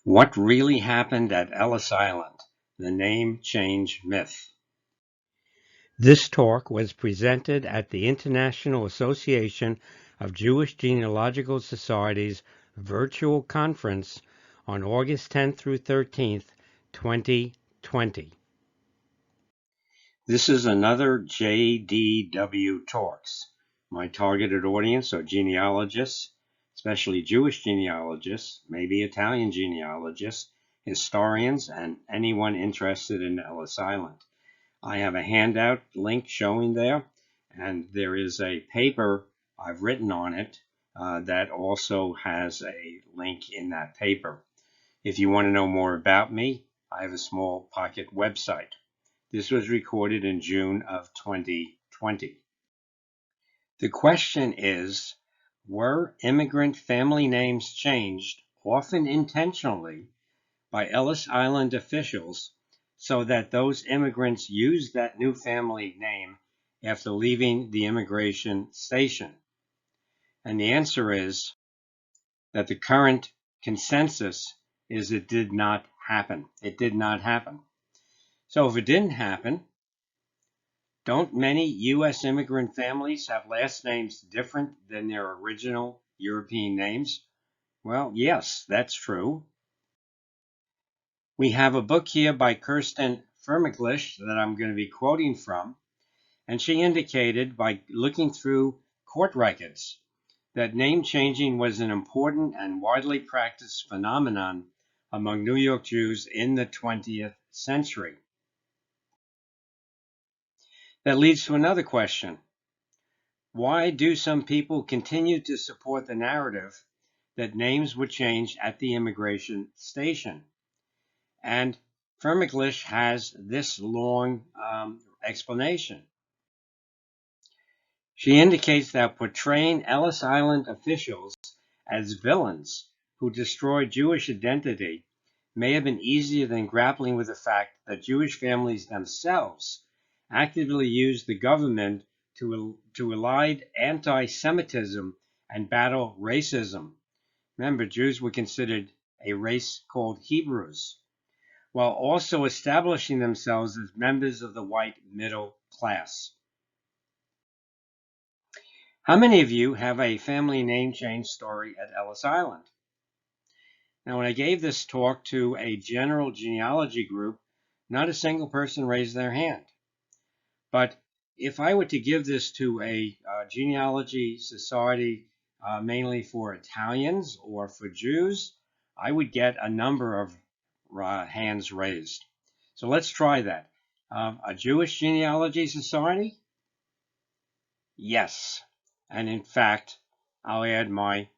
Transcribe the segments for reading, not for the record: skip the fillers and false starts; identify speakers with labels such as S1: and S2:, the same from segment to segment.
S1: What really happened at Ellis Island? The name change myth. This talk was presented at the International Association of Jewish Genealogical Societies virtual conference on August 10th through 13th, 2020. This is another JDW Talks. My targeted audience are genealogists, especially Jewish genealogists, maybe Italian genealogists, historians, and anyone interested in Ellis Island. I have a handout link showing there, and there is a paper I've written on it that also has a link in that paper. If you want to know more about me, I have a small pocket website. This was recorded in June of 2020. The question is, were immigrant family names changed, often intentionally, by Ellis Island officials so that those immigrants used that new family name after leaving the immigration station? And the answer is that the current consensus is it did not happen. It did not happen. So if it didn't happen, don't many U.S. immigrant families have last names different than their original European names? Well, yes, that's true. We have a book here by Kirsten Firmiglish that I'm going to be quoting from, and she indicated by looking through court records that name changing was an important and widely practiced phenomenon among New York Jews in the 20th century. That leads to another question. Why do some people continue to support the narrative that names would change at the immigration station? And Firmiglish has this long explanation. She indicates that portraying Ellis Island officials as villains who destroyed Jewish identity may have been easier than grappling with the fact that Jewish families themselves actively used the government to elide anti-Semitism and battle racism. Remember, Jews were considered a race called Hebrews, while also establishing themselves as members of the white middle class. How many of you have a family name change story at Ellis Island? Now, when I gave this talk to a general genealogy group, not a single person raised their hand. But if I were to give this to a genealogy society mainly for Italians or for Jews, I would get a number of hands raised. So let's try that. A Jewish genealogy society? Yes. And in fact, I'll add my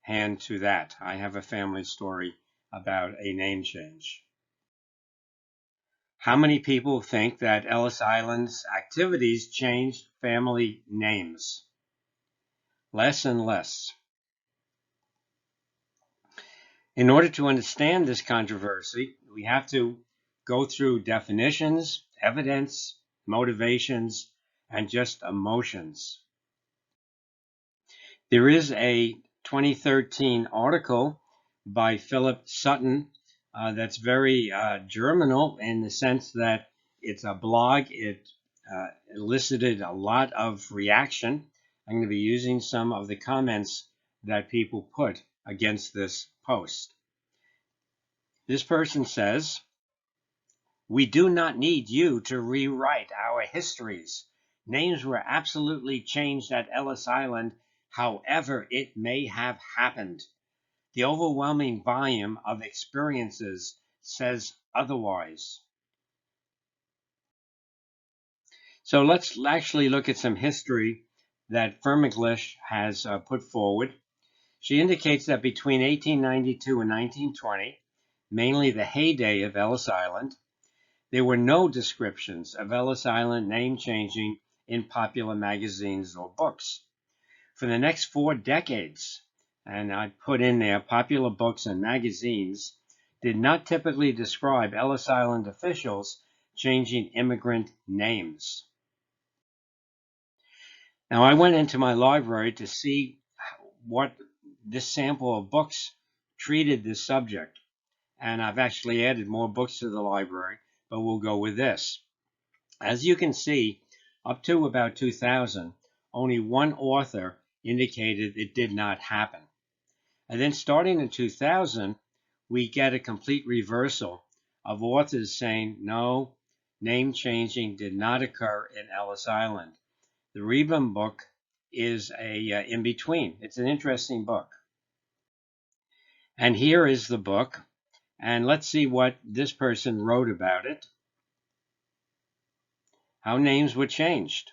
S1: hand to that. I have a family story about a name change. How many people think that Ellis Island's activities changed family names? Less and less. In order to understand this controversy, we have to go through definitions, evidence, motivations, and just emotions. There is a 2013 article by Philip Sutton that's very germinal in the sense that it's a blog. It elicited a lot of reaction. I'm going to be using some of the comments that people put against this post. This person says, "We do not need you to rewrite our histories. Names were absolutely changed at Ellis Island, however it may have happened. The overwhelming volume of experiences says otherwise." So let's actually look at some history that Firmiglish has put forward. She indicates that between 1892 and 1920, mainly the heyday of Ellis Island, there were no descriptions of Ellis Island name changing in popular magazines or books. For the next 4 decades, and I put in there popular books and magazines, did not typically describe Ellis Island officials changing immigrant names. Now, I went into my library to see what this sample of books treated this subject, and I've actually added more books to the library, but we'll go with this. As you can see, up to about 2000, only one author indicated it did not happen. And then starting in 2000, we get a complete reversal of authors saying, no, name changing did not occur in Ellis Island. The Rebum book is a in between. It's an interesting book. And here is the book. And let's see what this person wrote about it. How names were changed.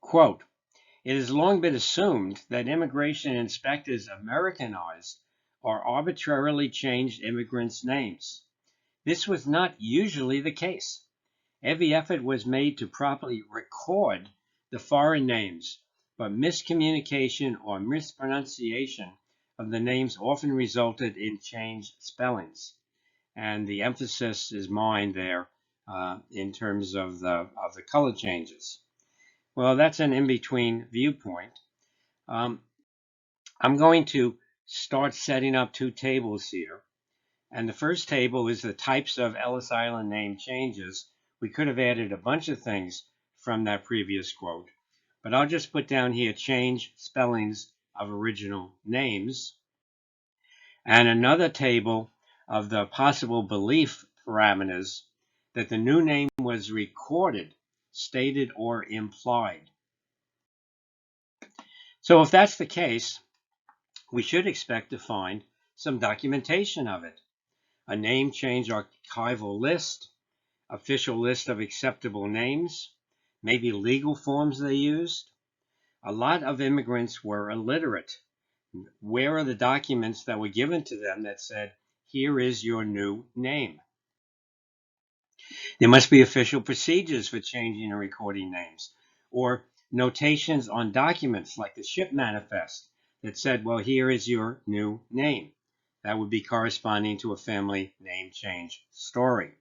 S1: Quote, it has long been assumed that immigration inspectors Americanized or arbitrarily changed immigrants' names. This was not usually the case. Every effort was made to properly record the foreign names, but miscommunication or mispronunciation of the names often resulted in changed spellings. And the emphasis is mine there in terms of the color changes. Well, that's an in-between viewpoint. I'm going to start setting up two tables here. And the first table is the types of Ellis Island name changes. We could have added a bunch of things from that previous quote, but I'll just put down here change spellings of original names. And another table of the possible belief parameters that the new name was recorded, stated, or implied. So if that's the case, we should expect to find some documentation of it. A name change archival list, official list of acceptable names, maybe legal forms they used. A lot of immigrants were illiterate. Where are the documents that were given to them that said, here is your new name? There must be official procedures for changing and recording names, or notations on documents like the ship manifest that said, well, here is your new name. That would be corresponding to a family name change story.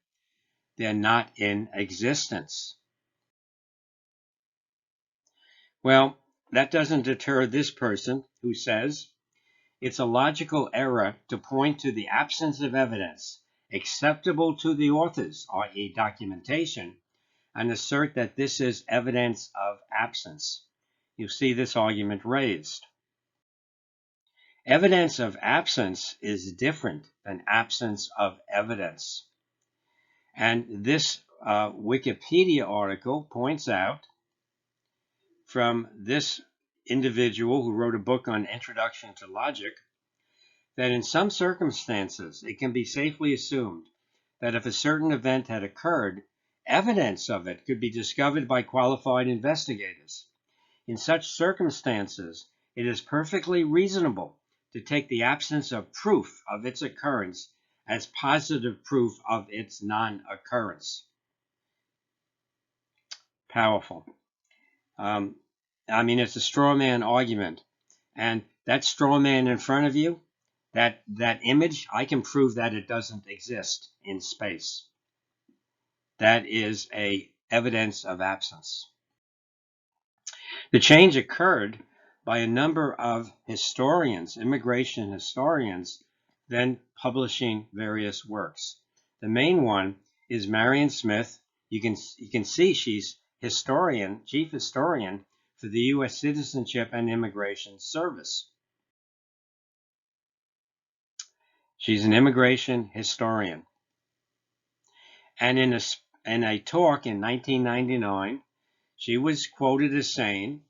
S1: They're not in existence. Well, that doesn't deter this person who says, it's a logical error to point to the absence of evidence acceptable to the authors, i.e. documentation, and assert that this is evidence of absence. You see this argument raised. Evidence of absence is different than absence of evidence. And this Wikipedia article points out from this individual who wrote a book on Introduction to Logic that in some circumstances it can be safely assumed that if a certain event had occurred, evidence of it could be discovered by qualified investigators. In such circumstances, it is perfectly reasonable to take the absence of proof of its occurrence as positive proof of its non-occurrence. Powerful. I mean, it's a straw man argument. And that straw man in front of you, that image, I can prove that it doesn't exist in space. That is evidence of absence. The change occurred by a number of historians, immigration historians, then publishing various works. The main one is Marion Smith. You can see she's chief historian for the U.S. Citizenship and Immigration Service. She's an immigration historian. And in a talk in 1999, she was quoted as saying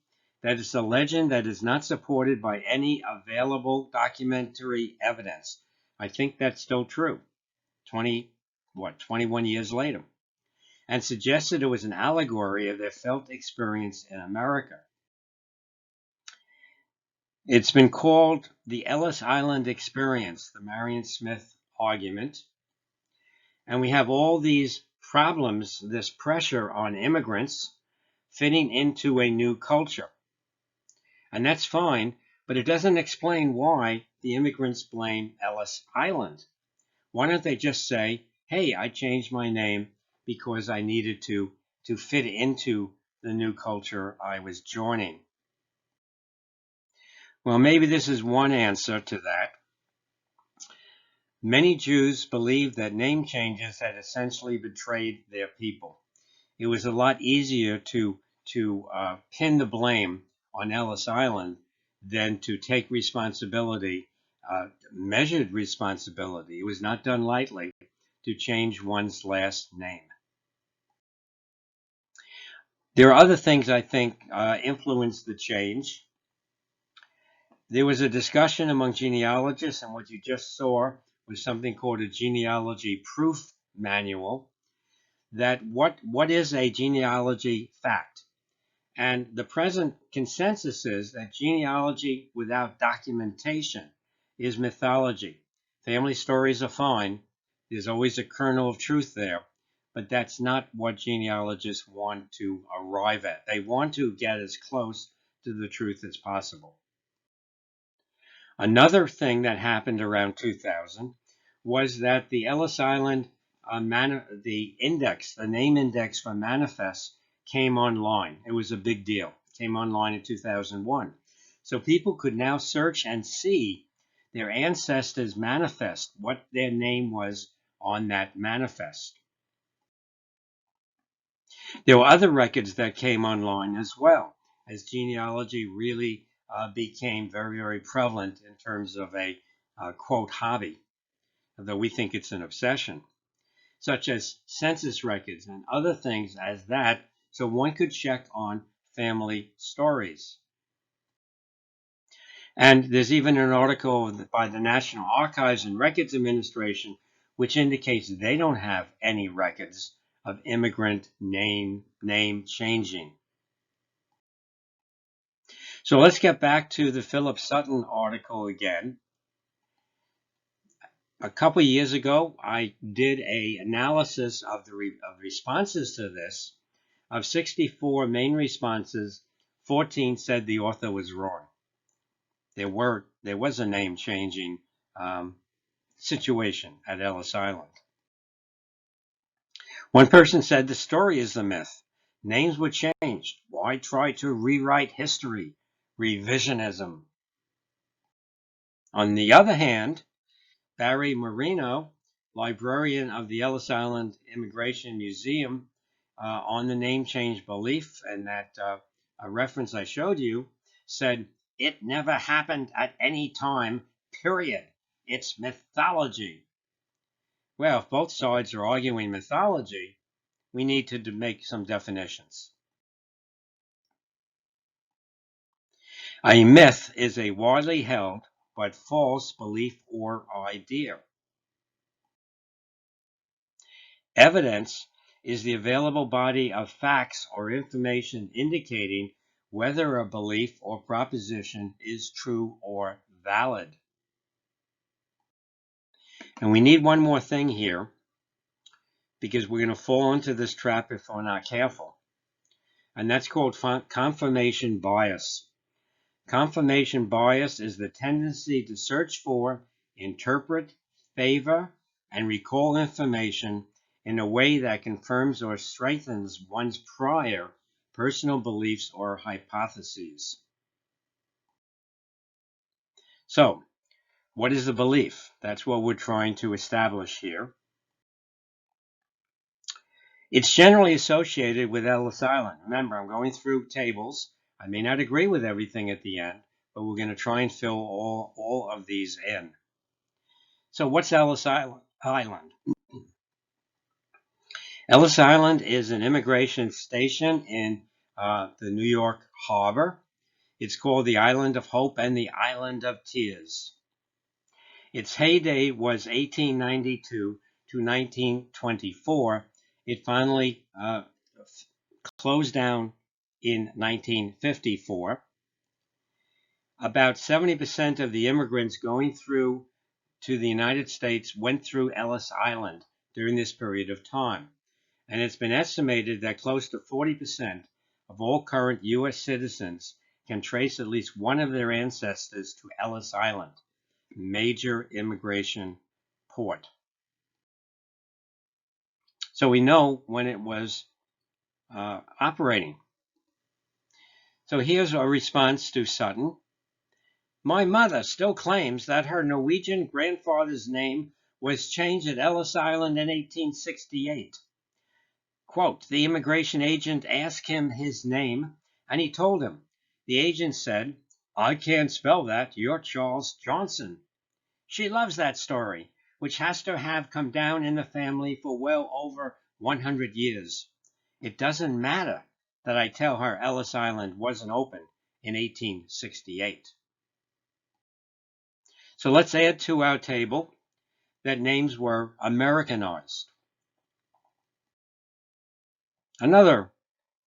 S1: that it's a legend that is not supported by any available documentary evidence. I think that's still true, 21 years later, and suggested it was an allegory of their felt experience in America. It's been called the Ellis Island experience, the Marion Smith argument. And we have all these problems, this pressure on immigrants fitting into a new culture. And that's fine, but it doesn't explain why the immigrants blame Ellis Island. Why don't they just say, hey, I changed my name because I needed to fit into the new culture I was joining? Well, maybe this is one answer to that. Many Jews believed that name changes had essentially betrayed their people. It was a lot easier to pin the blame on Ellis Island than to take responsibility, measured responsibility. It was not done lightly to change one's last name. There are other things I think influenced the change. There was a discussion among genealogists, and what you just saw was something called a genealogy proof manual. That what is a genealogy fact? And the present consensus is that genealogy without documentation is mythology. Family stories are fine. There's always a kernel of truth there, but that's not what genealogists want to arrive at. They want to get as close to the truth as possible. Another thing that happened around 2000 was that the Ellis Island, the name index for manifests came online. It was a big deal. It came online in 2001. So people could now search and see their ancestors' manifest, what their name was on that manifest. There were other records that came online as well, as genealogy really became very, very prevalent in terms of a quote hobby, though we think it's an obsession, such as census records and other things as that, so one could check on family stories. And there's even an article by the National Archives and Records Administration which indicates they don't have any records of immigrant name changing. So let's get back to the Philip Sutton article again. A couple of years ago, I did an analysis of the responses to this. Of 64 main responses, 14 said the author was wrong. There was a name changing situation at Ellis Island. One person said the story is the myth. Names were changed. Why try to rewrite history? Revisionism. On the other hand, Barry Marino, librarian of the Ellis Island Immigration Museum, on the name change belief, and that a reference I showed you, said, it never happened at any time, period. It's mythology. Well, if both sides are arguing mythology, we need to make some definitions. A myth is a widely held but false belief or idea. Evidence is the available body of facts or information indicating whether a belief or proposition is true or valid. And we need one more thing here, because we're going to fall into this trap if we're not careful. And that's called confirmation bias. Confirmation bias is the tendency to search for, interpret, favor, and recall information in a way that confirms or strengthens one's prior personal beliefs or hypotheses. So, what is the belief? That's what we're trying to establish here. It's generally associated with Ellis Island. Remember, I'm going through tables. I may not agree with everything at the end, but we're going to try and fill all of these in. So what's Ellis Island? Ellis Island is an immigration station in the New York Harbor. It's called the Island of Hope and the Island of Tears. Its heyday was 1892 to 1924. It finally closed down in 1954. About 70% of the immigrants going through to the United States went through Ellis Island during this period of time. And it's been estimated that close to 40% of all current U.S. citizens can trace at least one of their ancestors to Ellis Island, major immigration port. So we know when it was operating. So here's a response to Sutton. My mother still claims that her Norwegian grandfather's name was changed at Ellis Island in 1868. Quote, the immigration agent asked him his name, and he told him. The agent said, I can't spell that. You're Charles Johnson. She loves that story, which has to have come down in the family for well over 100 years. It doesn't matter that I tell her Ellis Island wasn't open in 1868. So let's add to our table that names were Americanized. Another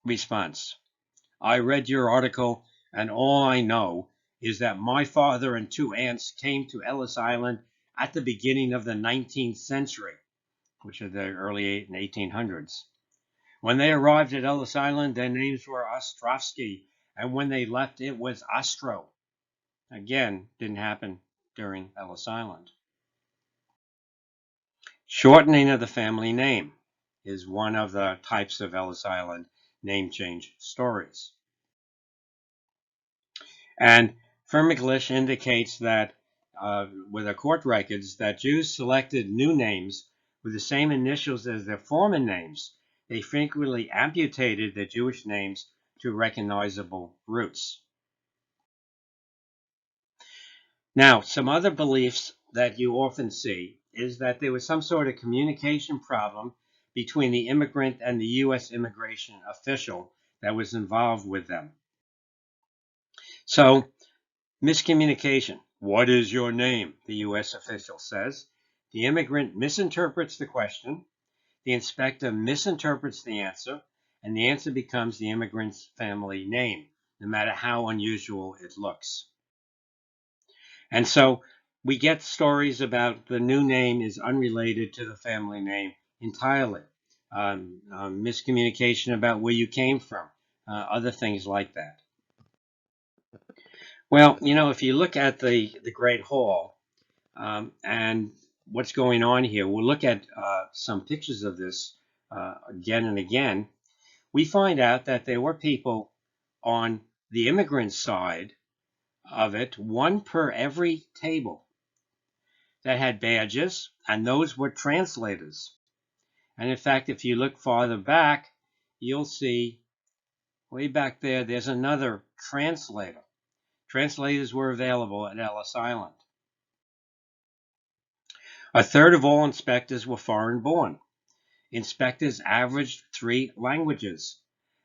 S1: response. I read your article, and all I know is that my father and two aunts came to Ellis Island at the beginning of the 19th century, which are the early 1800s. When they arrived at Ellis Island, their names were Ostrovsky, and when they left, it was Ostro. Again, didn't happen during Ellis Island. Shortening of the family name is one of the types of Ellis Island name change stories. And Firmiglish indicates that with the court records that Jews selected new names with the same initials as their former names. They frequently amputated their Jewish names to recognizable roots. Now, some other beliefs that you often see is that there was some sort of communication problem between the immigrant and the U.S. immigration official that was involved with them. So, miscommunication. What is your name? The U.S. official says. The immigrant misinterprets the question. The inspector misinterprets the answer, and the answer becomes the immigrant's family name, no matter how unusual it looks. And so we get stories about the new name is unrelated to the family name entirely. Miscommunication about where you came from, other things like that. Well, if you look at the Great Hall and what's going on here, we'll look at some pictures of this again and again. We find out that there were people on the immigrant side of it, one per every table, that had badges, and those were translators. And in fact, if you look farther back, you'll see way back there, there's another translator. Translators were available at Ellis Island. A third of all inspectors were foreign born. Inspectors averaged 3 languages.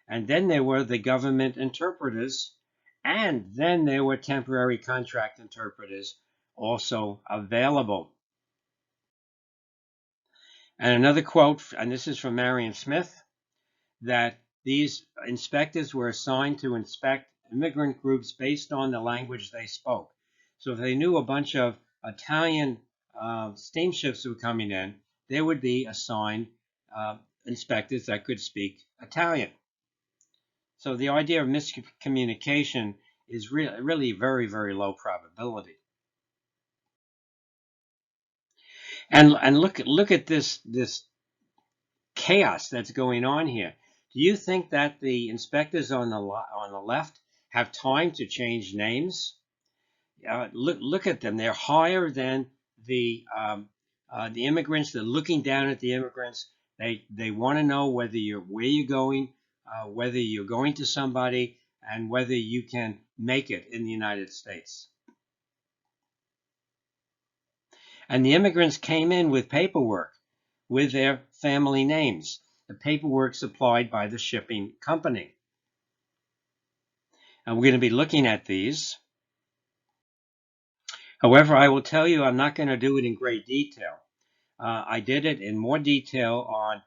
S1: And then there were the government interpreters, and then there were temporary contract interpreters also available. And another quote, and this is from Marion Smith, that these inspectors were assigned to inspect immigrant groups based on the language they spoke. So if they knew a bunch of Italian steamships were coming in, they would be assigned inspectors that could speak Italian. So the idea of miscommunication is really very, very low probability. And look at this chaos that's going on here. Do you think that the inspectors on the left have time to change names? Look at them. They're higher than the immigrants. They're looking down at the immigrants. They want to know where you're going, whether you're going to somebody, and whether you can make it in the United States. And the immigrants came in with paperwork with their family names, the paperwork supplied by the shipping company. And we're going to be looking at these. However, I will tell you I'm not going to do it in great detail. I did it in more detail on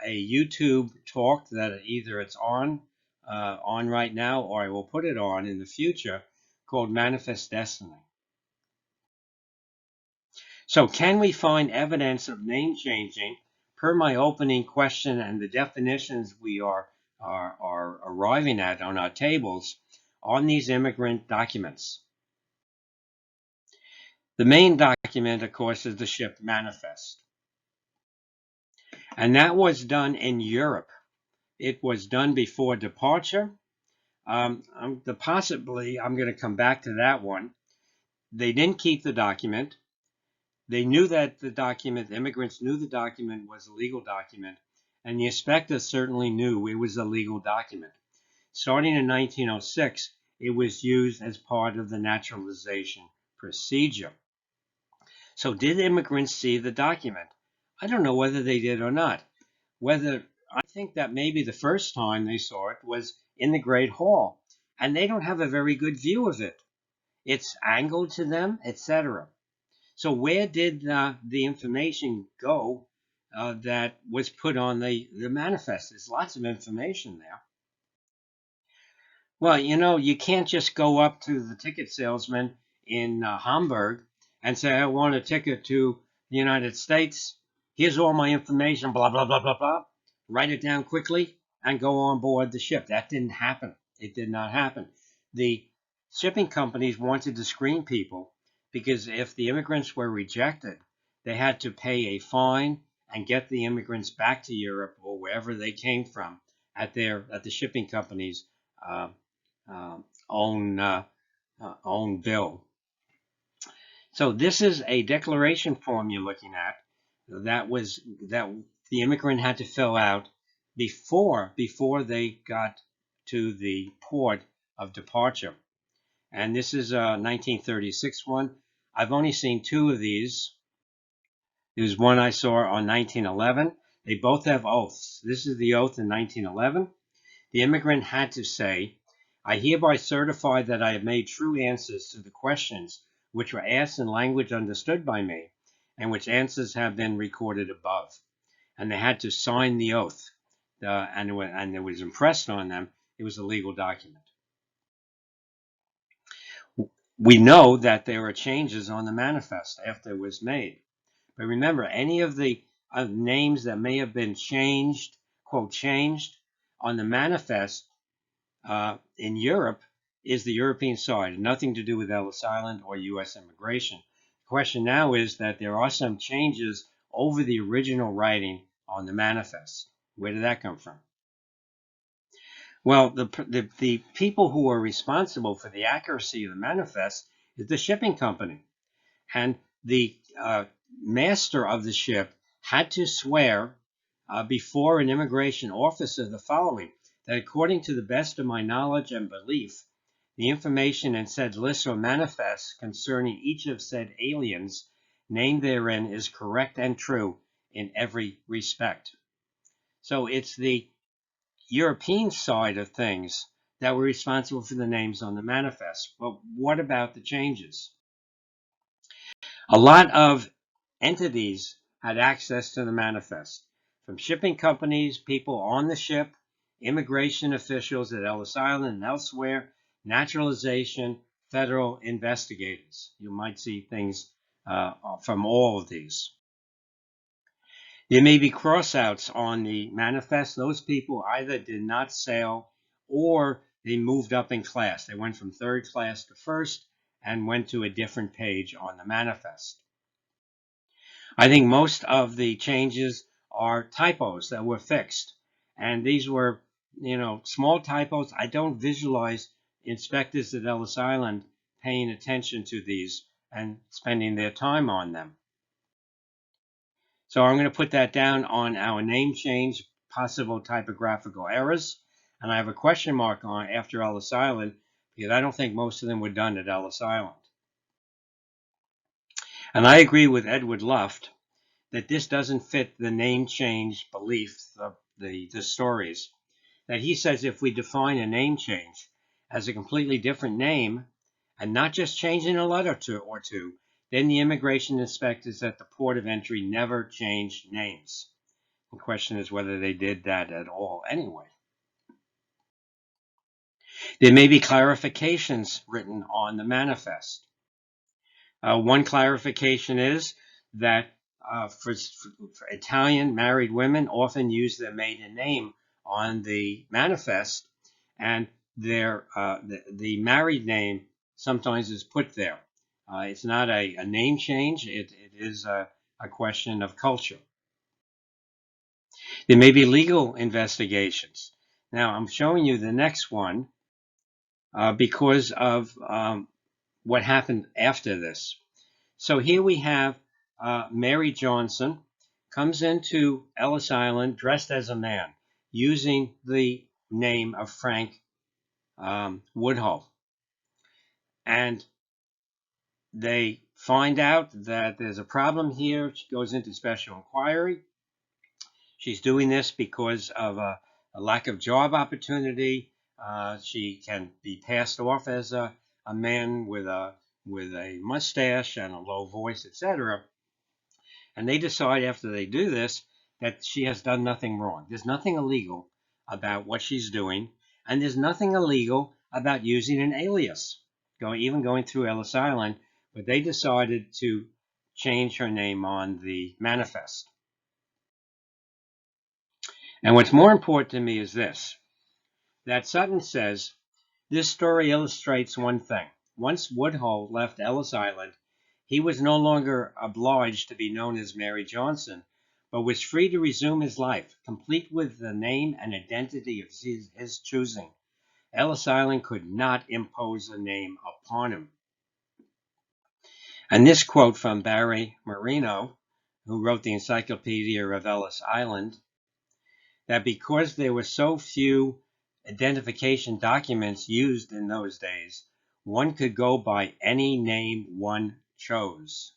S1: a YouTube talk that either it's on right now or I will put it on in the future called Manifest Destiny. So can we find evidence of name changing per my opening question and the definitions we are arriving at on our tables on these immigrant documents? The main document, of course, is the ship manifest. And that was done in Europe. It was done before departure. I'm going to come back to that one. They didn't keep the document. They knew that the document, immigrants knew the document was a legal document, and the inspector certainly knew it was a legal document. Starting in 1906, it was used as part of the naturalization procedure. So did immigrants see the document? I don't know whether they did or not. I think that maybe the first time they saw it was in the Great Hall, and they don't have a very good view of it. It's angled to them, etc. So where did the information go that was put on the manifest? There's lots of information there. Well, you can't just go up to the ticket salesman in Hamburg and say, I want a ticket to the United States. Here's all my information, blah, blah, blah, blah, blah. Write it down quickly and go on board the ship. That didn't happen. It did not happen. The shipping companies wanted to screen people because if the immigrants were rejected, they had to pay a fine and get the immigrants back to Europe or wherever they came from at the shipping companies' uh, own bill. So this is a declaration form you're looking at that the immigrant had to fill out before they got to the port of departure. And this is a 1936 one. I've only seen two of these. There's one I saw on 1911. They both have oaths. This is the oath in 1911. The immigrant had to say, I hereby certify that I have made true answers to the questions which were asked in language understood by me, and which answers have been recorded above. And they had to sign the oath, and it was impressed on them. It was a legal document. We know that there are changes on the manifest after it was made. But remember, any of the names that may have been changed, quote, changed on the manifest in Europe is the European side, nothing to do with Ellis Island or U.S. immigration. The question now is that there are some changes over the original writing on the manifest. Where did that come from? Well, the people who are responsible for the accuracy of the manifest is the shipping company. And the master of the ship had to swear before an immigration officer the following, that according to the best of my knowledge and belief, the information in said list or manifest concerning each of said aliens named therein is correct and true in every respect. So it's the European side of things that were responsible for the names on the manifest. But what about the changes? A lot of entities had access to the manifest, from shipping companies, people on the ship, immigration officials at Ellis Island and elsewhere, naturalization, federal investigators. You might see things from all of these. There may be crossouts on the manifest. Those people either did not sail or they moved up in class. They went from third class to first and went to a different page on the manifest. I think most of the changes are typos that were fixed. And these were, small typos. I don't visualize inspectors at Ellis Island paying attention to these and spending their time on them. So I'm going to put that down on our name change, possible typographical errors. And I have a question mark on after Ellis Island because I don't think most of them were done at Ellis Island. And I agree with Edward Luft that this doesn't fit the name change belief of the stories. That he says if we define a name change as a completely different name and not just changing a letter or two, then the immigration inspectors at the port of entry never changed names. The question is whether they did that at all anyway. There may be clarifications written on the manifest. One clarification is that for Italian married women often use their maiden name on the manifest, and the married name sometimes is put there. It's not a name change. It is a question of culture. There may be legal investigations. Now, I'm showing you the next one because of what happened after this. So here we have Mary Johnson comes into Ellis Island dressed as a man, using the name of Frank Woodhull. And they find out that there's a problem here. She goes into special inquiry. She's doing this because of a lack of job opportunity. She can be passed off as a man with a mustache and a low voice, etc. And they decide after they do this that she has done nothing wrong. There's nothing illegal about what she's doing, and there's nothing illegal about using an alias, even going through Ellis Island, but they decided to change her name on the manifest. And what's more important to me is this, that Sutton says, this story illustrates one thing. Once Woodhull left Ellis Island, he was no longer obliged to be known as Mary Johnson, but was free to resume his life, complete with the name and identity of his choosing. Ellis Island could not impose a name upon him. And this quote from Barry Marino, who wrote the Encyclopedia of Ellis Island, that because there were so few identification documents used in those days, one could go by any name one chose.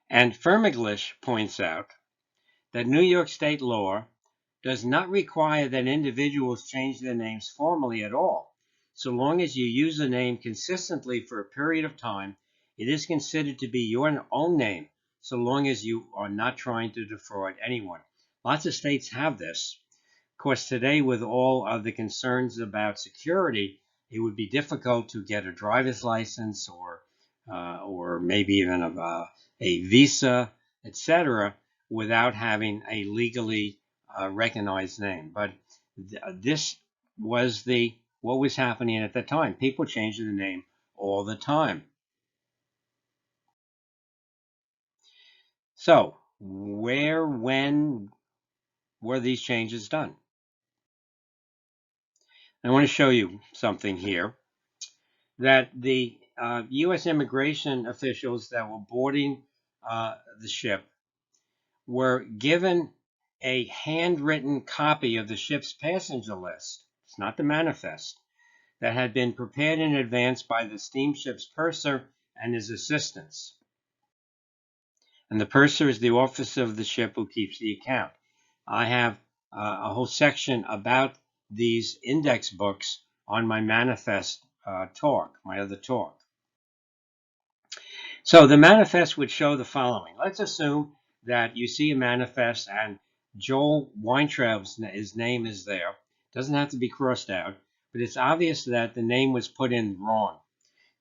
S1: And Firmiglish points out that New York state law does not require that individuals change their names formally at all. So long as you use a name consistently for a period of time, it is considered to be your own name, so long as you are not trying to defraud anyone. Lots of states have this. Of course, today, with all of the concerns about security, it would be difficult to get a driver's license or maybe even a visa, etc., without having a legally recognized name. But this was what was happening at the time. People changed their name all the time. So, when were these changes done? I want to show you something here, that the U.S. immigration officials that were boarding the ship were given a handwritten copy of the ship's passenger list. It's not the manifest, that had been prepared in advance by the steamship's purser and his assistants. And the purser is the officer of the ship who keeps the account. I have a whole section about these index books on my manifest talk, my other talk. So the manifest would show the following. Let's assume that you see a manifest and Joel Weintraub's his name is there. Doesn't have to be crossed out, but it's obvious that the name was put in wrong.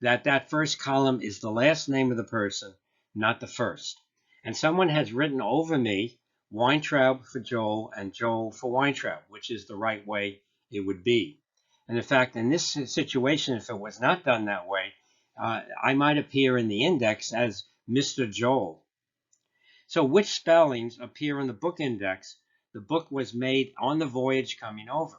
S1: That first column is the last name of the person, not the first. And someone has written over me Weintraub for Joel and Joel for Weintraub, which is the right way it would be. And in fact, in this situation, if it was not done that way, I might appear in the index as Mr. Joel. So which spellings appear in the book index? The book was made on the voyage coming over.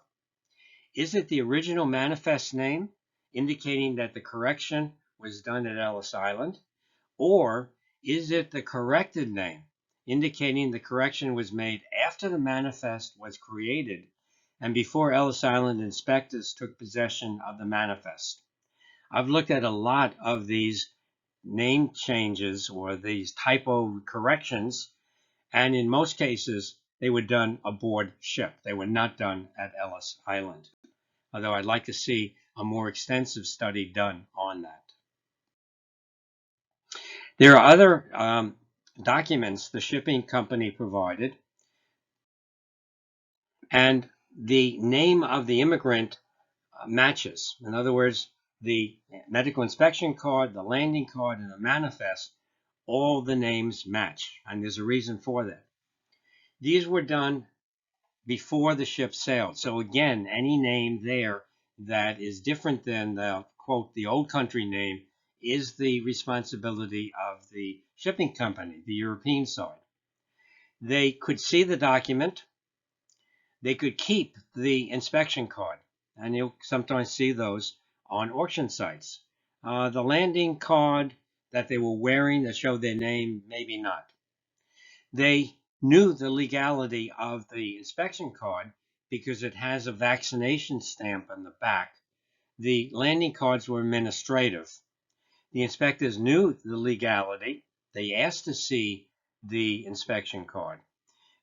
S1: Is it the original manifest name, indicating that the correction was done at Ellis Island? Or is it the corrected name, indicating the correction was made after the manifest was created and before Ellis Island inspectors took possession of the manifest? I've looked at a lot of these name changes or these typo corrections, and in most cases, they were done aboard ship. They were not done at Ellis Island, although I'd like to see a more extensive study done on that. There are other documents the shipping company provided, and the name of the immigrant matches. In other words, the medical inspection card, the landing card, and the manifest, all the names match, and there's a reason for that. These were done before the ship sailed. So again, any name there that is different than the, quote, the old country name is the responsibility of the shipping company, the European side. They could see the document. They could keep the inspection card, and you'll sometimes see those on auction sites. The landing card that they were wearing that showed their name, maybe not. They knew the legality of the inspection card because it has a vaccination stamp on the back. The landing cards were administrative. The inspectors knew the legality. They asked to see the inspection card,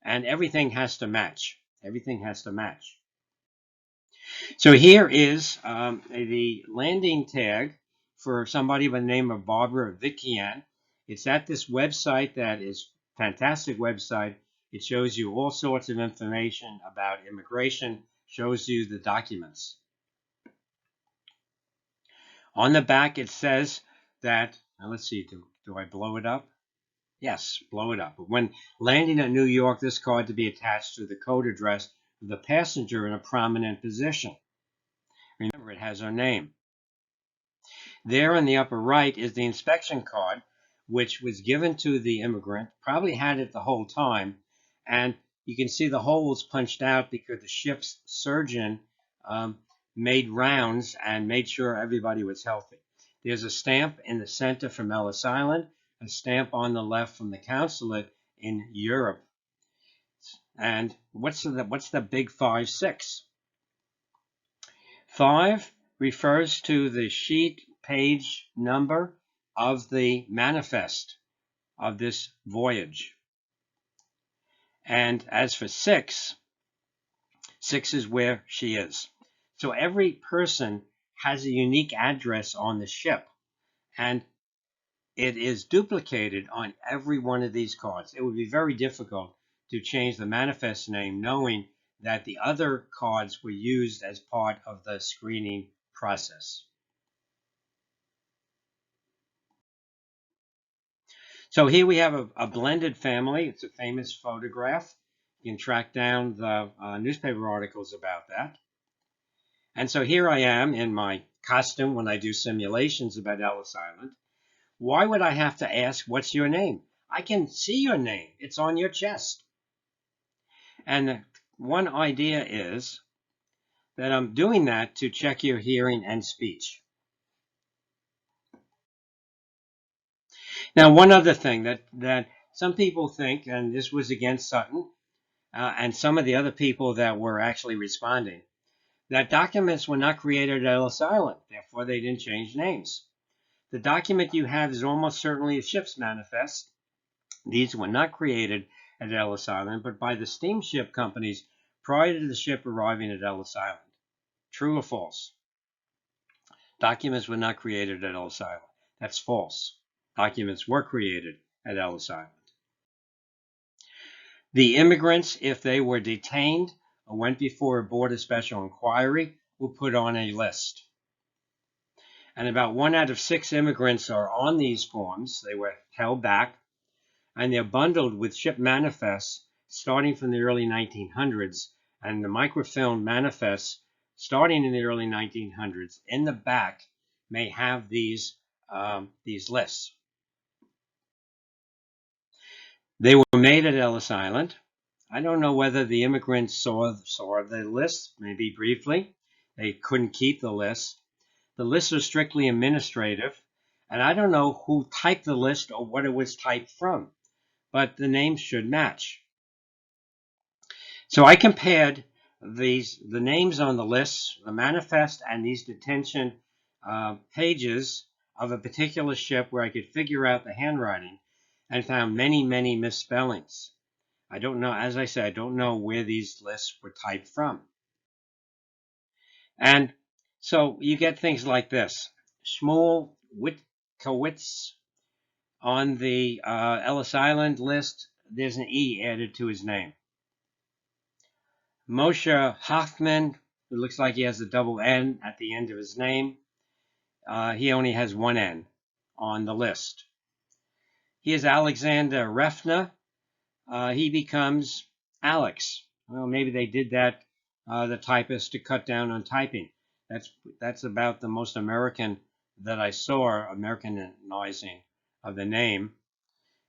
S1: and everything has to match. Everything has to match. So here is the landing tag for somebody by the name of Barbara Vikian. It's at this website that is a fantastic website. It shows you all sorts of information about immigration, shows you the documents. On the back it says that, now let's see, do I blow it up? Yes, blow it up. When landing at New York, this card to be attached to the code address of the passenger in a prominent position. Remember, it has her name. There in the upper right is the inspection card, which was given to the immigrant, probably had it the whole time, and you can see the holes punched out because the ship's surgeon made rounds and made sure everybody was healthy. There's a stamp in the center from Ellis Island, a stamp on the left from the consulate in Europe. And what's the big 5-6? 5 refers to the sheet page number of the manifest of this voyage. And as for 6, 6 is where she is. So every person has a unique address on the ship, and it is duplicated on every one of these cards. It would be very difficult to change the manifest name knowing that the other cards were used as part of the screening process. So here we have a blended family. It's a famous photograph. You can track down the newspaper articles about that. And so here I am in my costume when I do simulations about Ellis Island. Why would I have to ask, what's your name? I can see your name. It's on your chest. And one idea is that I'm doing that to check your hearing and speech. Now, one other thing that some people think, and this was against Sutton, and some of the other people that were actually responding, that documents were not created at Ellis Island, therefore they didn't change names. The document you have is almost certainly a ship's manifest. These were not created at Ellis Island, but by the steamship companies prior to the ship arriving at Ellis Island. True or false? Documents were not created at Ellis Island. That's false. Documents were created at Ellis Island. The immigrants, if they were detained or went before a board of special inquiry, were put on a list. And about 1 out of 6 immigrants are on these forms. They were held back, and they're bundled with ship manifests starting from the early 1900s, and the microfilm manifests starting in the early 1900s in the back may have these lists. They were made at Ellis Island. I don't know whether the immigrants saw the list, maybe briefly. They couldn't keep the list. The lists are strictly administrative, and I don't know who typed the list or what it was typed from, but the names should match. So I compared the names on the list, the manifest, and these detention pages of a particular ship where I could figure out the handwriting, and found many, many misspellings. I don't know, as I said, I don't know where these lists were typed from. And so you get things like this. Shmuel Witkowitz on the Ellis Island list, there's an E added to his name. Moshe Hoffman, it looks like he has a double N at the end of his name. He only has one N on the list. Here's Alexander Refna. He becomes Alex. Well, maybe they did that, the typist, to cut down on typing. That's about the most American that I saw, Americanizing of the name.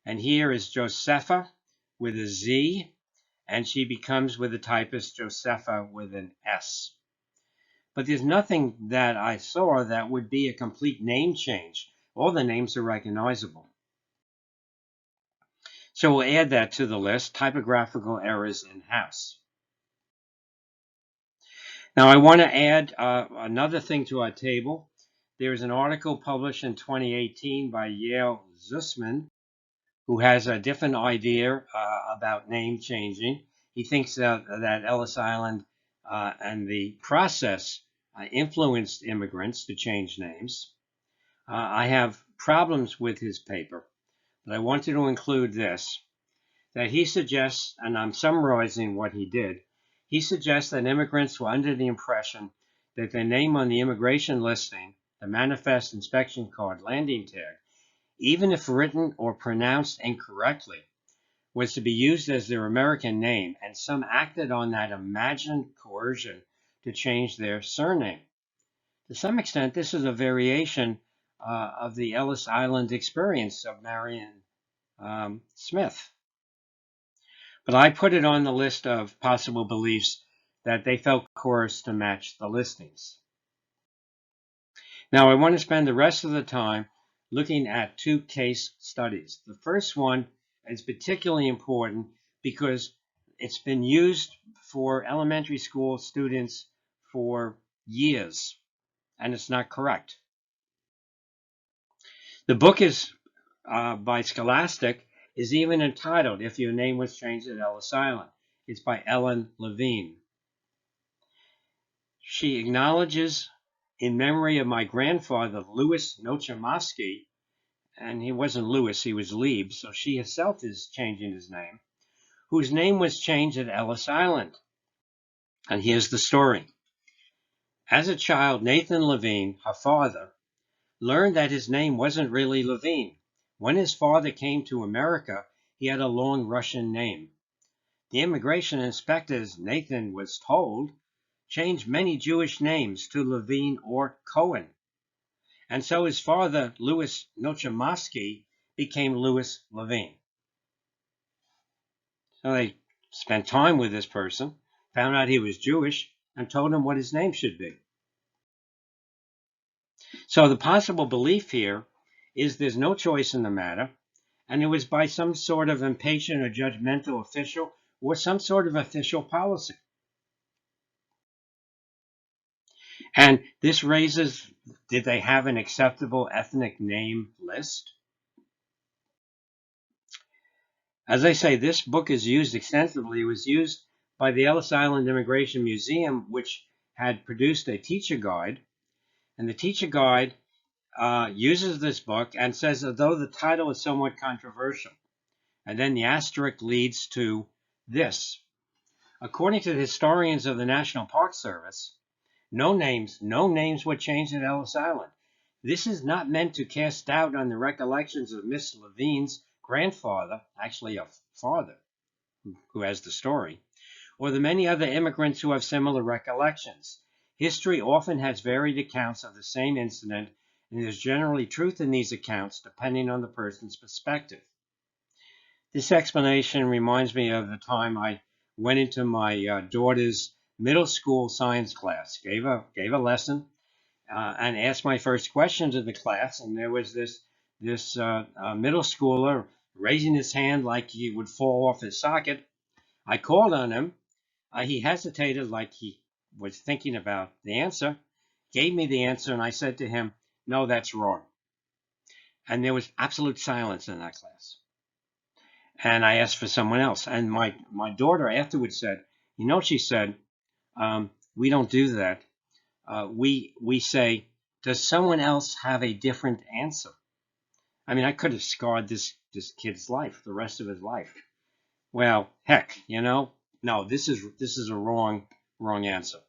S1: And here is Josepha with a Z, and she becomes with the typist Josepha with an S. But there's nothing that I saw that would be a complete name change. All the names are recognizable. So we'll add that to the list, typographical errors in house. Now I want to add another thing to our table. There's an article published in 2018 by Yale Zussman, who has a different idea about name changing. He thinks that Ellis Island and the process influenced immigrants to change names. I have problems with his paper, but I wanted to include this, that he suggests, and I'm summarizing what he did, he suggests that immigrants were under the impression that their name on the immigration listing, the manifest inspection card landing tag, even if written or pronounced incorrectly, was to be used as their American name, and some acted on that imagined coercion to change their surname. To some extent, this is a variation of the Ellis Island experience of Marion Smith. But I put it on the list of possible beliefs that they felt coerced to match the listings. Now, I want to spend the rest of the time looking at two case studies. The first one is particularly important because it's been used for elementary school students for years, and it's not correct. The book is by Scholastic, is even entitled If Your Name Was Changed at Ellis Island. It's by Ellen Levine. She acknowledges, in memory of my grandfather, Louis Nochomavsky, and he wasn't Louis, he was Lieb, so she herself is changing his name, whose name was changed at Ellis Island. And here's the story. As a child, Nathan Levine, her father, learned that his name wasn't really Levine. When his father came to America, he had a long Russian name. The immigration inspectors, Nathan was told, changed many Jewish names to Levine or Cohen. And so his father, Louis Nochomavsky, became Louis Levine. So they spent time with this person, found out he was Jewish, and told him what his name should be. So the possible belief here is there's no choice in the matter, and it was by some sort of impatient or judgmental official or some sort of official policy. And this raises, did they have an acceptable ethnic name list? As I say, this book is used extensively. It was used by the Ellis Island Immigration Museum, which had produced a teacher guide. And the teacher guide uses this book and says, although the title is somewhat controversial, and then the asterisk leads to this. According to the historians of the National Park Service, no names were changed at Ellis Island. This is not meant to cast doubt on the recollections of Miss Levine's grandfather, actually a father who has the story, or the many other immigrants who have similar recollections. History often has varied accounts of the same incident, and there's generally truth in these accounts depending on the person's perspective. This explanation reminds me of the time I went into my daughter's middle school science class, gave a lesson, and asked my first question to the class, and there was this middle schooler raising his hand like he would fall off his socket. I called on him. He hesitated like he was thinking about the answer, gave me the answer, and I said to him, "No, that's wrong." And there was absolute silence in that class. And I asked for someone else. And my daughter afterwards said, she said, we don't do that. We say, does someone else have a different answer? I mean, I could have scarred this kid's life, the rest of his life. Well, heck, no, this is a wrong answer.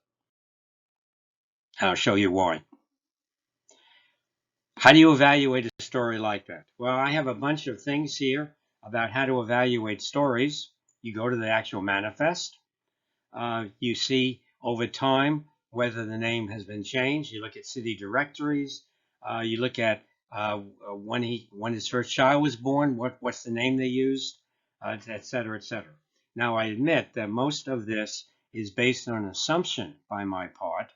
S1: And I'll show you why. How do you evaluate a story like that? Well, I have a bunch of things here about how to evaluate stories. You go to the actual manifest. You see over time whether the name has been changed. You look at city directories. You look at when his first child was born, what's the name they used, et cetera, et cetera. Now, I admit that most of this is based on an assumption by my part,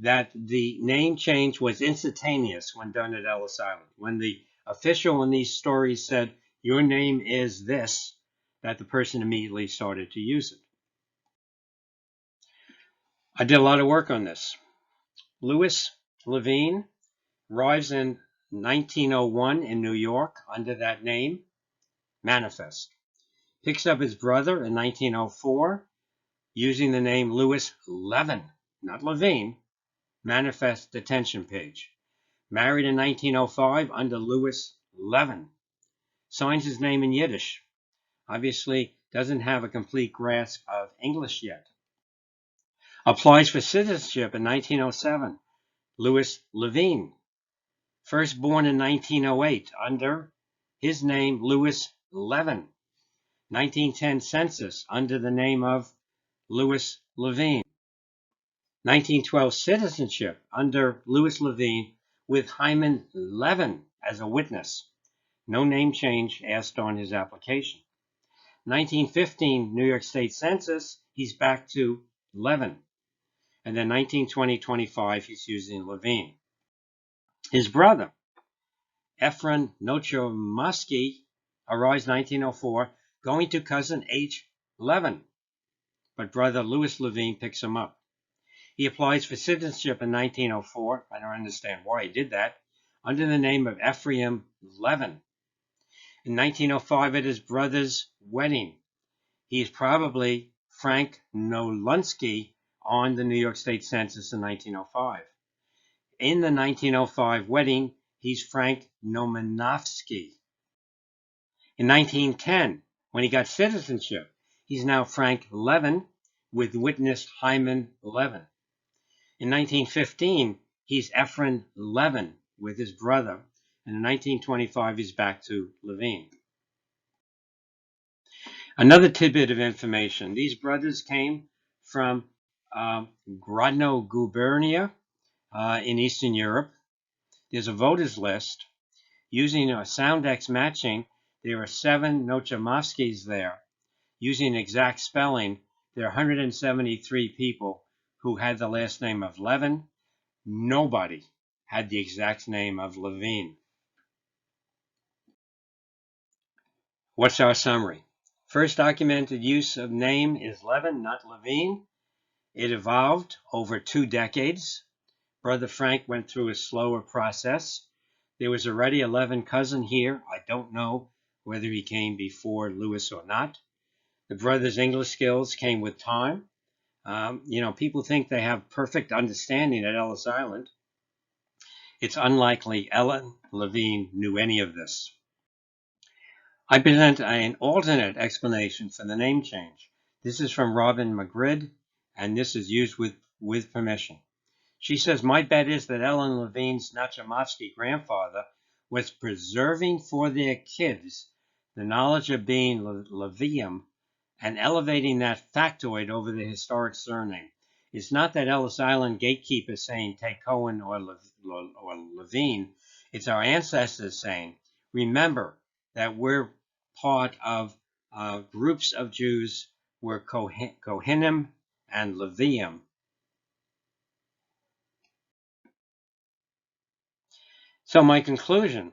S1: that the name change was instantaneous when done at Ellis Island. When the official in these stories said, your name is this, that the person immediately started to use it. I did a lot of work on this. Louis Levine arrives in 1901 in New York under that name, Manifest. Picks up his brother in 1904 using the name Louis Levin, not Levine, Manifest Detention page. Married in 1905 under Louis Levin. Signs his name in Yiddish. Obviously doesn't have a complete grasp of English yet. Applies for citizenship in 1907. Louis Levine. First born in 1908 under his name Louis Levin. 1910 census under the name of Louis Levine. 1912 citizenship under Louis Levine with Hyman Levin as a witness. No name change asked on his application. 1915 New York State Census, he's back to Levin. And then 1920-25, he's using Levine. His brother, Ephraim Nochomavsky, arrives 1904, going to cousin H. Levin. But brother Louis Levine picks him up. He applies for citizenship in 1904. I don't understand why he did that. Under the name of Ephraim Levin. In 1905, at his brother's wedding, he is probably Frank Nolunsky on the New York State Census in 1905. In the 1905 wedding, he's Frank Nochomavsky. In 1910, when he got citizenship, he's now Frank Levin with witness Hyman Levin. In 1915, he's Ephraim Levin with his brother, and in 1925, he's back to Levine. Another tidbit of information. These brothers came from Grodno Gubernia in Eastern Europe. There's a voters list. Using a Soundex matching, there are 7 Nochomavskys there. Using exact spelling, there are 173 people who had the last name of Levin. Nobody had the exact name of Levine. What's our summary? First documented use of name is Levin, not Levine. It evolved over 2 decades. Brother Frank went through a slower process. There was already a Levin cousin here. I don't know whether he came before Louis or not. The brothers' English skills came with time. People think they have perfect understanding at Ellis Island. It's unlikely Ellen Levine knew any of this. I present an alternate explanation for the name change. This is from Robin Magrid, and this is used with permission. She says, my bet is that Ellen Levine's Nochomavsky grandfather was preserving for their kids the knowledge of being Levium and elevating that factoid over the historic surname. It's not that Ellis Island gatekeepers saying take Cohen or Levine. It's our ancestors saying, remember that we're part of groups of Jews were Kohanim and Levium. So my conclusion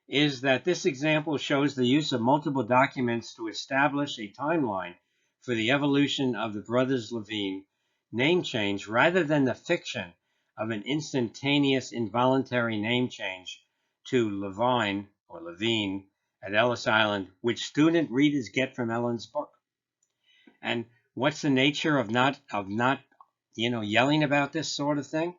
S1: is that this example shows the use of multiple documents to establish a timeline for the evolution of the brothers Levine name change rather than the fiction of an instantaneous involuntary name change to Levine or Levine at Ellis Island, which student readers get from Ellen's book. And what's the nature of not yelling about this sort of thing?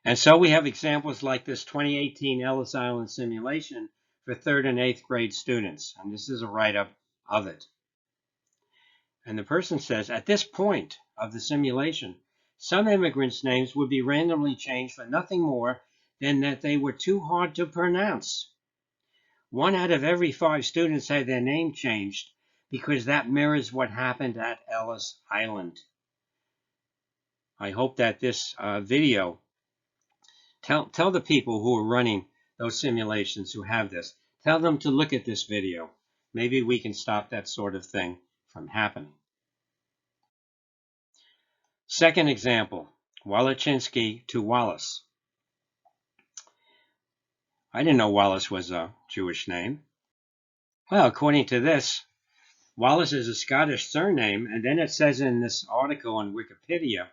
S1: And so we have examples like this 2018 Ellis Island simulation for 3rd and 8th grade students. And this is a write-up of it. And the person says, at this point of the simulation, some immigrants' names would be randomly changed for nothing more than that they were too hard to pronounce. 1 out of every 5 students had their name changed because that mirrors what happened at Ellis Island. I hope that this video Tell the people who are running those simulations who have this, tell them to look at this video. Maybe we can stop that sort of thing from happening. Second example, Wallachinsky to Wallace. I didn't know Wallace was a Jewish name. Well, according to this, Wallace is a Scottish surname, and then it says in this article on Wikipedia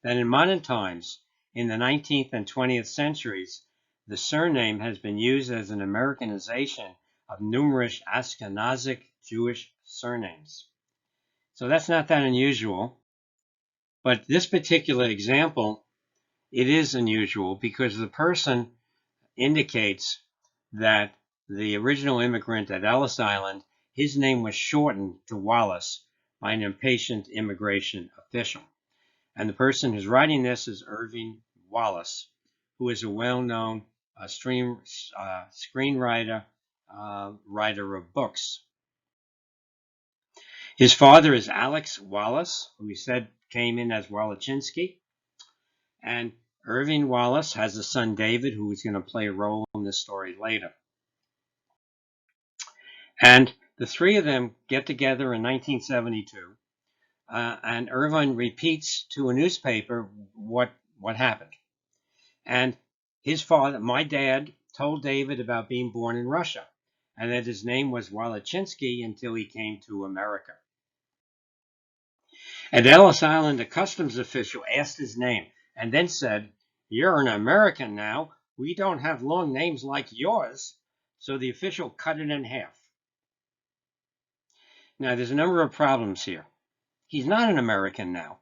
S1: that in modern times, in the 19th and 20th centuries, the surname has been used as an Americanization of numerous Ashkenazic Jewish surnames. So that's not that unusual. But this particular example, it is unusual because the person indicates that the original immigrant at Ellis Island, his name was shortened to Wallace by an impatient immigration official. And the person who's writing this is Irving Wallace, who is a well-known screenwriter, writer of books. His father is Alex Wallace, who he said came in as Wallachinsky. And Irving Wallace has a son, David, who is going to play a role in this story later. And the three of them get together in 1972, and Irving repeats to a newspaper what happened. And his father, my dad, told David about being born in Russia, and that his name was Wallachinsky until he came to America. At Ellis Island, a customs official asked his name and then said, "You're an American now. We don't have long names like yours." So the official cut it in half. Now, there's a number of problems here. He's not an American now.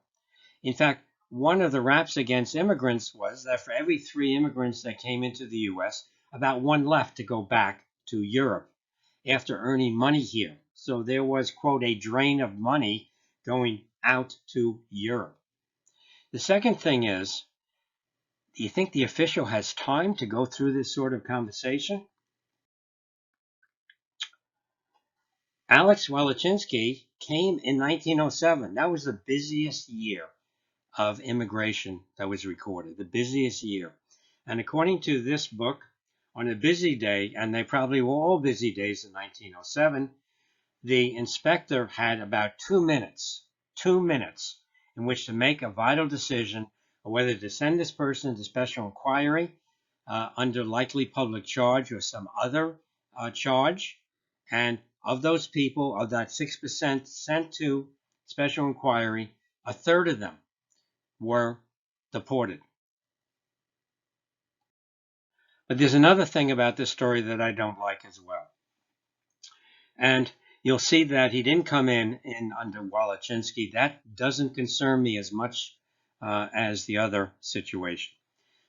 S1: In fact, one of the raps against immigrants was that for every 3 immigrants that came into the U.S., about 1 left to go back to Europe after earning money here. So there was, quote, a drain of money going out to Europe. The second thing is, do you think the official has time to go through this sort of conversation? Alex Wallachinsky came in 1907. That was the busiest year of immigration that was recorded, the busiest year. And according to this book, on a busy day, and they probably were all busy days in 1907, the inspector had about 2 minutes in which to make a vital decision of whether to send this person to special inquiry under likely public charge or some other charge. And of those people, of that 6% sent to special inquiry, a third of them were deported. But there's another thing about this story that I don't like as well. And you'll see that he didn't come in under Wallachinsky. That doesn't concern me as much as the other situation.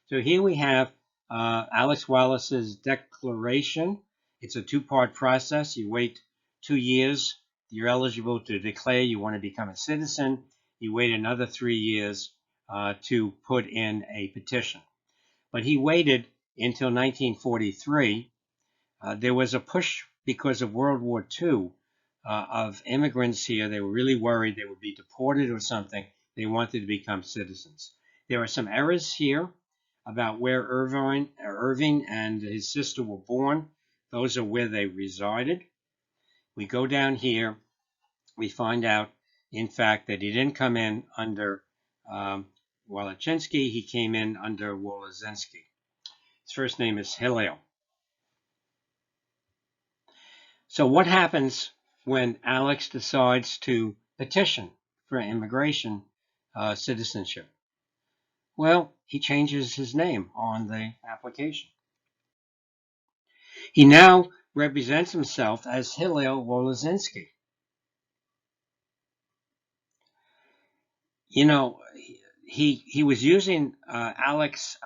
S1: So here we have Alex Wallace's declaration. It's a 2-part process. You wait 2 years. You're eligible to declare you want to become a citizen. You wait another 3 years to put in a petition. But he waited until 1943. There was a push because of World War II of immigrants here. They were really worried they would be deported or something. They wanted to become citizens. There are some errors here about where Irving and his sister were born. Those are where they resided. We go down here. We find out, in fact, that he didn't come in under Wallachinsky. He came in under Wallachinsky. His first name is Hillel. So what happens when Alex decides to petition for immigration citizenship? Well, he changes his name on the application. He now represents himself as Hillel Wallachinsky. You know, he was using Alex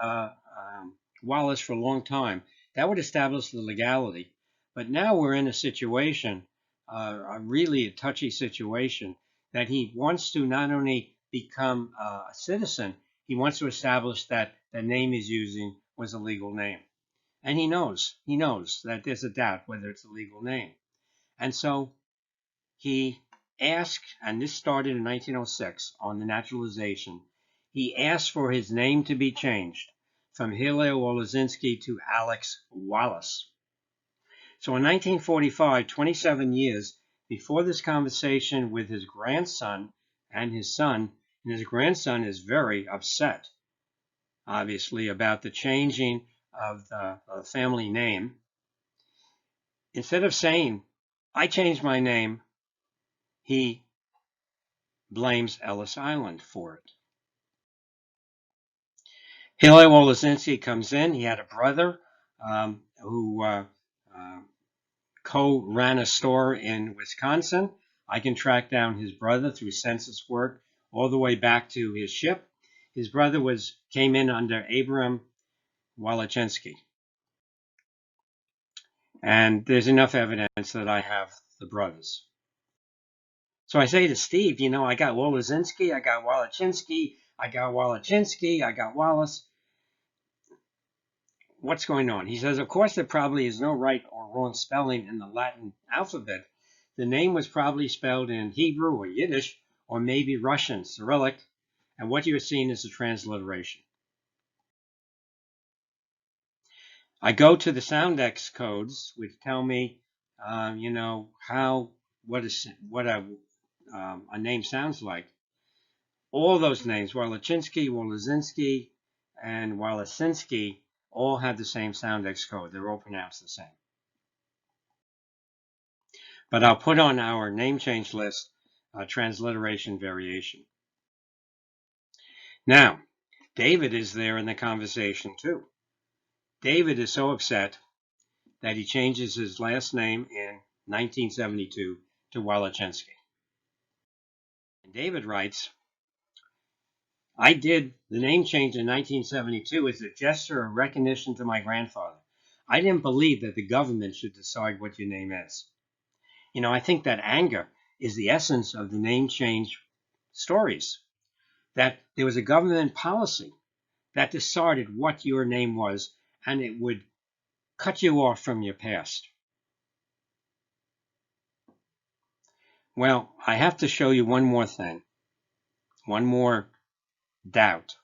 S1: Wallace for a long time. That would establish the legality. But now we're in a situation, a really touchy situation, that he wants to not only become a citizen, he wants to establish that the name he's using was a legal name. And he knows that there's a doubt whether it's a legal name. And so he asked, and this started in 1906 on the naturalization, he asked for his name to be changed from Hillel Wallachinsky to Alex Wallace. So in 1945, 27 years before this conversation with his grandson and his son, And his grandson is very upset, obviously, about the changing of the family name. Instead of saying, I changed my name, he blames Ellis Island for it. Hilary Wallachinsky comes in. He had a brother who co-ran a store in Wisconsin. I can track down his brother through census work all the way back to his ship. His brother came in under Abram Wallachinsky. And there's enough evidence that I have the brothers. So I say to Steve, I got Wallachinsky, I got Wallachinsky, I got Wallachinsky, I got Wallace. What's going on? He says, of course, there probably is no right or wrong spelling in the Latin alphabet. The name was probably spelled in Hebrew or Yiddish or maybe Russian, Cyrillic, and what you're seeing is a transliteration. I go to the Soundex codes, which tell me, what a name sounds like. All those names, Wallachinsky, Wallachinsky, and Wallachinsky, all have the same Soundex code. They're all pronounced the same. But I'll put on our name change list a transliteration variation. Now, David is there in the conversation too. David is so upset that he changes his last name in 1972 to Wallachinsky. And David writes, I did the name change in 1972 as a gesture of recognition to my grandfather. I didn't believe that the government should decide what your name is. I think that anger is the essence of the name change stories, that there was a government policy that decided what your name was, and it would cut you off from your past. Well, I have to show you one more thing, one more doubt.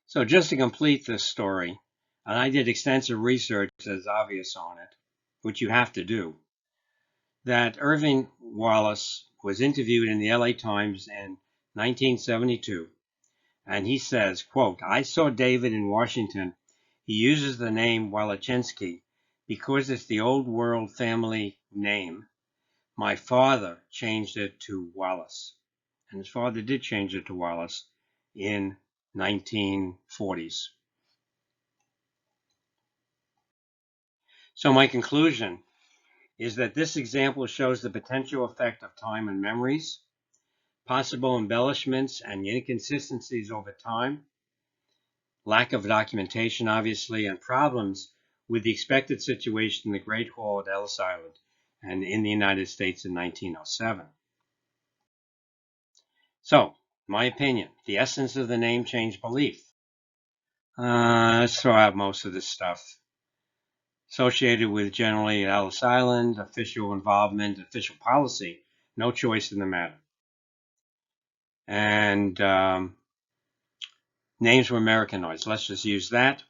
S1: So just to complete this story, and I did extensive research as obvious on it, which you have to do, that Irving Wallace was interviewed in the LA Times in 1972, and he says, quote, I saw David in Washington. He uses the name Wallachinsky because it's the old world family name. My father changed it to Wallace, and his father did change it to Wallace in 1940s. So my conclusion is that this example shows the potential effect of time and memories, possible embellishments and inconsistencies over time, lack of documentation, obviously, and problems with the expected situation in the Great Hall at Ellis Island and in the United States in 1907. So, my opinion, the essence of the name change belief. Let's throw out most of this stuff. Associated with generally Ellis Island, official involvement, official policy, no choice in the matter. And names were Americanized. Let's just use that.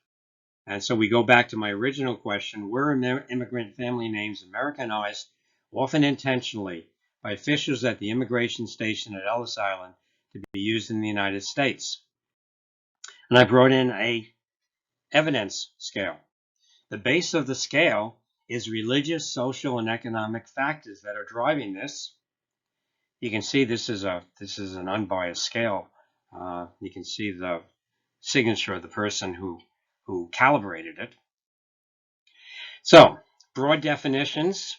S1: And so we go back to my original question, were immigrant family names Americanized, often intentionally, by officials at the immigration station at Ellis Island to be used in the United States? And I brought in a evidence scale. The base of the scale is religious, social, and economic factors that are driving this. You can see this is an unbiased scale. You can see the signature of the person who calibrated it. So, broad definitions.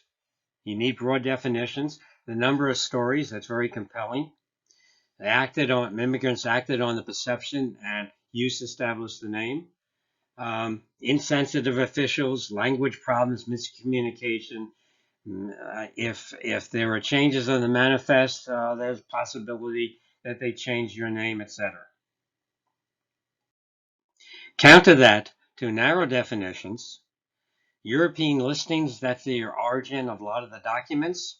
S1: You need broad definitions. The number of stories, that's very compelling. Immigrants acted on the perception and use to establish the name. Insensitive officials, language problems, miscommunication. If there are changes on the manifest, there's a possibility that they change your name, etc. Counter that to narrow definitions. European listings, that's the origin of a lot of the documents.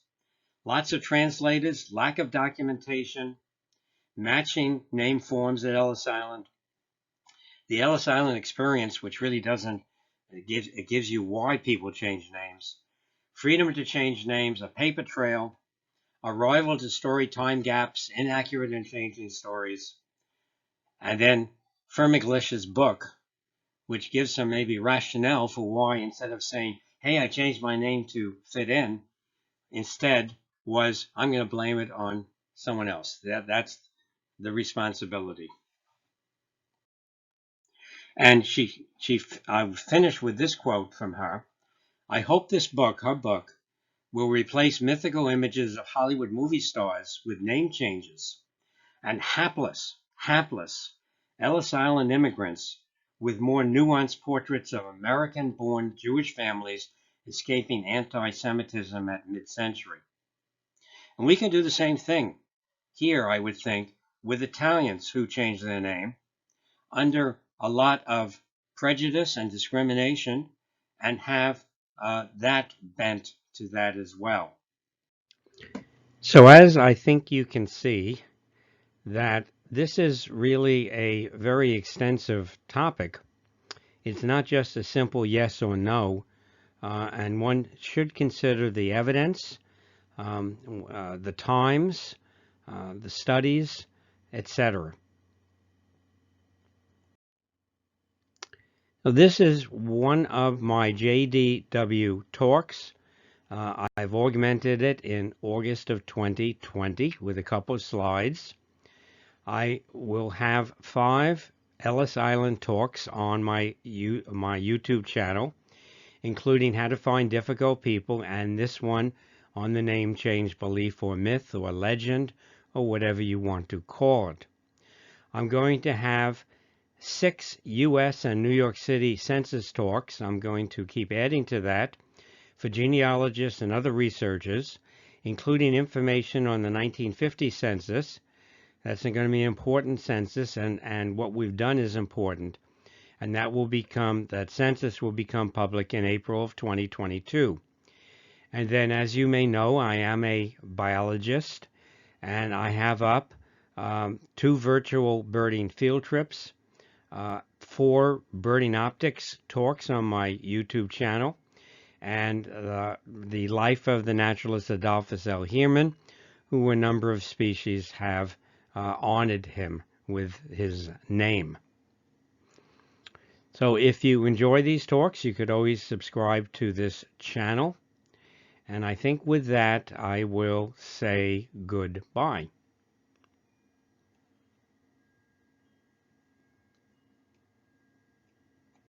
S1: Lots of translators, lack of documentation, matching name forms at Ellis Island. The Ellis Island experience, which really it gives you why people change names. Freedom to change names, a paper trail, arrival to story time gaps, inaccurate and changing stories, and then Fermiglish's book, which gives some maybe rationale for why, instead of saying, hey, I changed my name to fit in, instead was, I'm going to blame it on someone else. That's the responsibility. And I finished with this quote from her. I hope this book, her book, will replace mythical images of Hollywood movie stars with name changes and hapless Ellis Island immigrants with more nuanced portraits of American-born Jewish families escaping anti-Semitism at mid-century. And we can do the same thing here, I would think, with Italians who change their name under a lot of prejudice and discrimination, and have that bent to that as well. So as I think you can see, that this is really a very extensive topic. It's not just a simple yes or no, and one should consider the evidence, the times, the studies, etc. So this is one of my JDW talks. I've augmented it in August of 2020 with a couple of slides. I will have 5 Ellis Island talks on my YouTube channel, including how to find difficult people, and this one on the name change, belief or myth or legend or whatever you want to call it. I'm going to have 6 U.S. and New York City census talks. I'm going to keep adding to that for genealogists and other researchers, including information on the 1950 census. That's going to be an important census, and what we've done is important. And that census will become public in April of 2022. And then, as you may know, I am a biologist, and I have up 2 virtual birding field trips, 4 birding optics talks on my YouTube channel, and the life of the naturalist Adolphus L. Heermann, who a number of species have honored him with his name. So if you enjoy these talks, you could always subscribe to this channel. And I think with that, I will say goodbye.